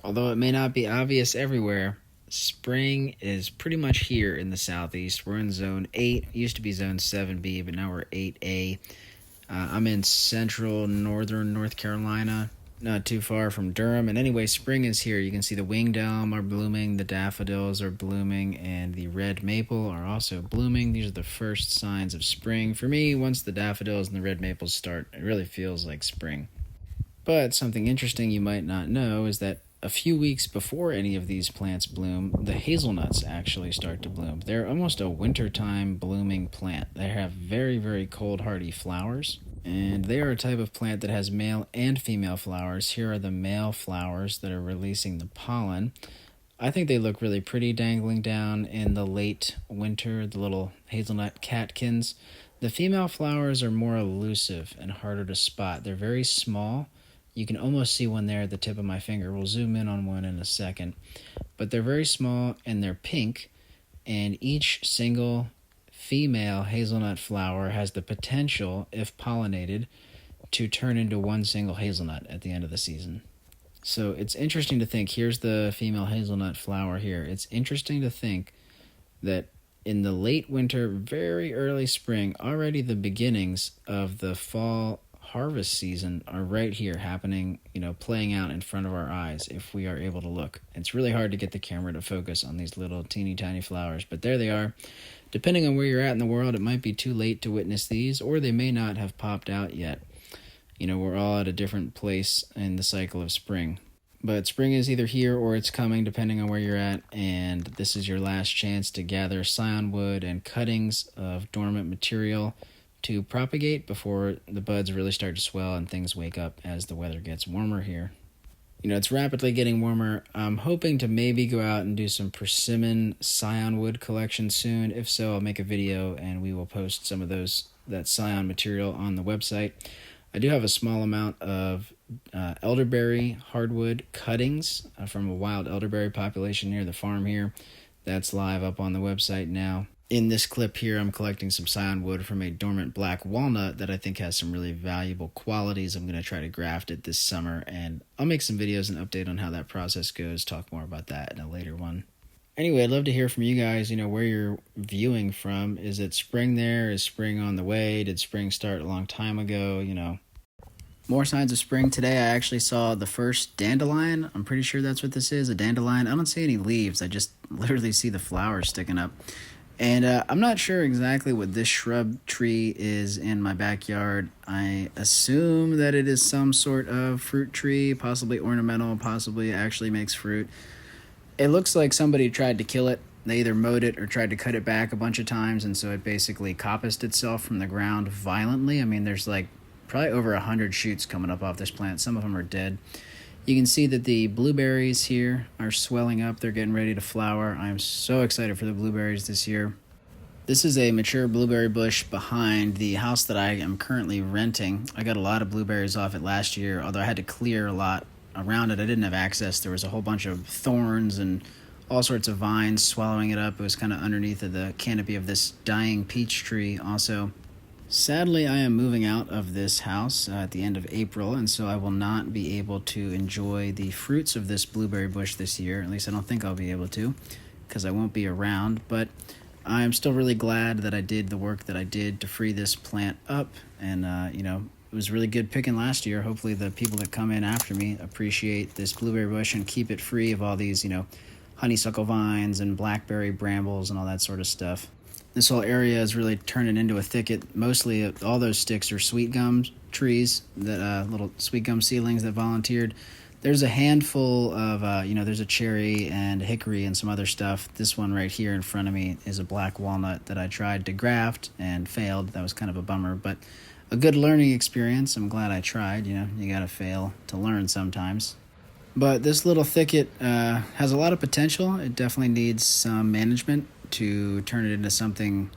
Although it may not be obvious everywhere, spring is pretty much here in the southeast. We're in zone 8. It used to be zone 7B, but now we're 8A. I'm in central northern North Carolina, not too far from Durham. And anyway, spring is here. You can see the winged elm are blooming, the daffodils are blooming, and the red maple are also blooming. These are the first signs of spring. For me, once the daffodils and the red maples start, it really feels like spring. But something interesting you might not know is that a few weeks before any of these plants bloom, the hazelnuts actually start to bloom. They're almost a wintertime blooming plant. They have very, very cold hardy flowers, and they are a type of plant that has male and female flowers. Here are the male flowers that are releasing the pollen. I think they look really pretty dangling down in the late winter, the little hazelnut catkins. The female flowers are more elusive and harder to spot. They're very small. You can almost see one there at the tip of my finger. We'll zoom in on one in a second. But they're very small and they're pink, and each single female hazelnut flower has the potential, if pollinated, to turn into one single hazelnut at the end of the season. So it's interesting to think, here's the female hazelnut flower here. It's interesting to think that in the late winter, very early spring, already the beginnings of the fall harvest season are right here happening, playing out in front of our eyes if we are able to look. It's really hard to get the camera to focus on these little teeny tiny flowers, but there they are. Depending on where you're at in the world, it might be too late to witness these, or they may not have popped out yet. We're all at a different place in the cycle of spring. But spring is either here or it's coming, depending on where you're at, and this is your last chance to gather scion wood and cuttings of dormant material to propagate before the buds really start to swell and things wake up as the weather gets warmer here. It's rapidly getting warmer. I'm hoping to maybe go out and do some persimmon scion wood collection soon. If so, I'll make a video and we will post some of that scion material on the website. I do have a small amount of elderberry hardwood cuttings from a wild elderberry population near the farm here. That's live up on the website now. In this clip here, I'm collecting some scion wood from a dormant black walnut that I think has some really valuable qualities. I'm going to try to graft it this summer, and I'll make some videos and update on how that process goes, talk more about that in a later one. Anyway, I'd love to hear from you guys, where you're viewing from. Is it spring there? Is spring on the way? Did spring start a long time ago? More signs of spring today. I actually saw the first dandelion. I'm pretty sure that's what this is, a dandelion. I don't see any leaves. I just literally see the flowers sticking up. And I'm not sure exactly what this shrub tree is in my backyard. I assume that it is some sort of fruit tree, possibly ornamental, possibly actually makes fruit. It looks like somebody tried to kill it. They either mowed it or tried to cut it back a bunch of times, and so it basically coppiced itself from the ground violently. I mean, there's probably over 100 shoots coming up off this plant. Some of them are dead. You can see that the blueberries here are swelling up. They're getting ready to flower. I'm so excited for the blueberries this year. This is a mature blueberry bush behind the house that I am currently renting. I got a lot of blueberries off it last year, although I had to clear a lot around it. I didn't have access. There was a whole bunch of thorns and all sorts of vines swallowing it up. It was kind of underneath of the canopy of this dying peach tree also. Sadly, I am moving out of this house at the end of April, and so I will not be able to enjoy the fruits of this blueberry bush this year. At least I don't think I'll be able to, because I won't be around. But I'm still really glad that I did the work that I did to free this plant up, and it was really good picking last year. Hopefully the people that come in after me appreciate this blueberry bush and keep it free of all these, honeysuckle vines and blackberry brambles and all that sort of stuff. This whole area is really turning into a thicket. Mostly all those sticks are sweet gum trees, that little sweet gum seedlings that volunteered. There's a handful of, there's a cherry and a hickory and some other stuff. This one right here in front of me is a black walnut that I tried to graft and failed. That was kind of a bummer, but a good learning experience. I'm glad I tried. You gotta fail to learn sometimes. But this little thicket has a lot of potential. It definitely needs some management to turn it into something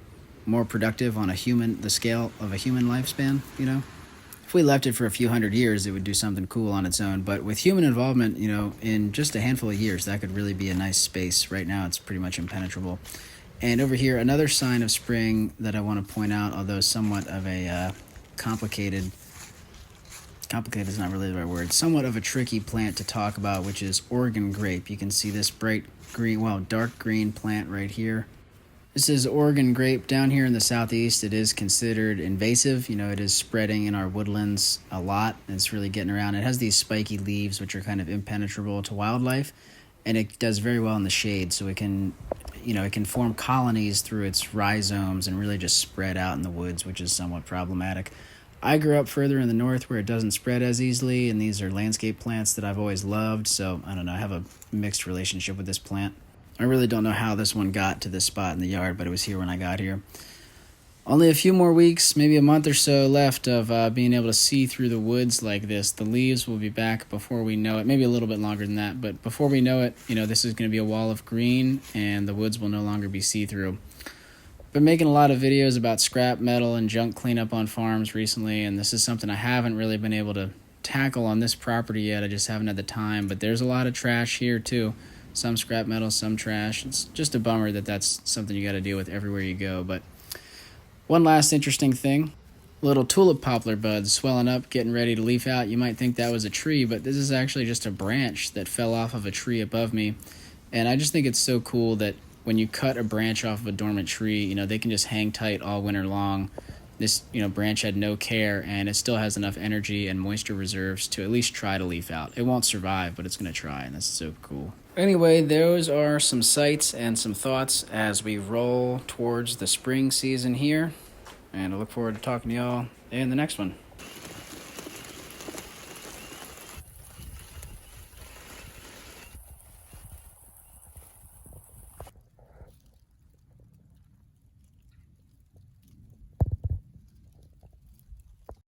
more productive on the scale of a human lifespan. If we left it for a few hundred years, it would do something cool on its own. But with human involvement, in just a handful of years, that could really be a nice space. Right now, it's pretty much impenetrable. And over here, another sign of spring that I want to point out, although somewhat of a complicated complicated is not really the right word, somewhat of a tricky plant to talk about, which is Oregon grape. You can see this bright green, well, dark green plant right here. This is Oregon grape. Down here in the southeast, it is considered invasive. You know, it is spreading in our woodlands a lot, and it's really getting around. It has these spiky leaves, which are kind of impenetrable to wildlife, and it does very well in the shade, so it can, you know, it can form colonies through its rhizomes and really just spread out in the woods, which is somewhat problematic. I grew up further in the north where it doesn't spread as easily, and these are landscape plants that I've always loved, so I don't know, I have a mixed relationship with this plant. I really don't know how this one got to this spot in the yard, but it was here when I got here. Only a few more weeks, maybe a month or so left of being able to see through the woods like this. The leaves will be back before we know it, maybe a little bit longer than that, but before we know it, you know, this is going to be a wall of green, and the woods will no longer be see-through. Been making a lot of videos about scrap metal and junk cleanup on farms recently, and this is something I haven't really been able to tackle on this property yet. I just haven't had the time, but there's a lot of trash here too. Some scrap metal, some trash. It's just a bummer that that's something you got to deal with everywhere you go. But one last interesting thing, little tulip poplar buds swelling up, getting ready to leaf out. You might think that was a tree, but this is actually just a branch that fell off of a tree above me. And I just think it's so cool that when you cut a branch off of a dormant tree, you know, they can just hang tight all winter long. This, you know, branch had no care, and it still has enough energy and moisture reserves to at least try to leaf out. It won't survive, but it's going to try, and that's so cool. Anyway, those are some sights and some thoughts as we roll towards the spring season here, and I look forward to talking to y'all in the next one.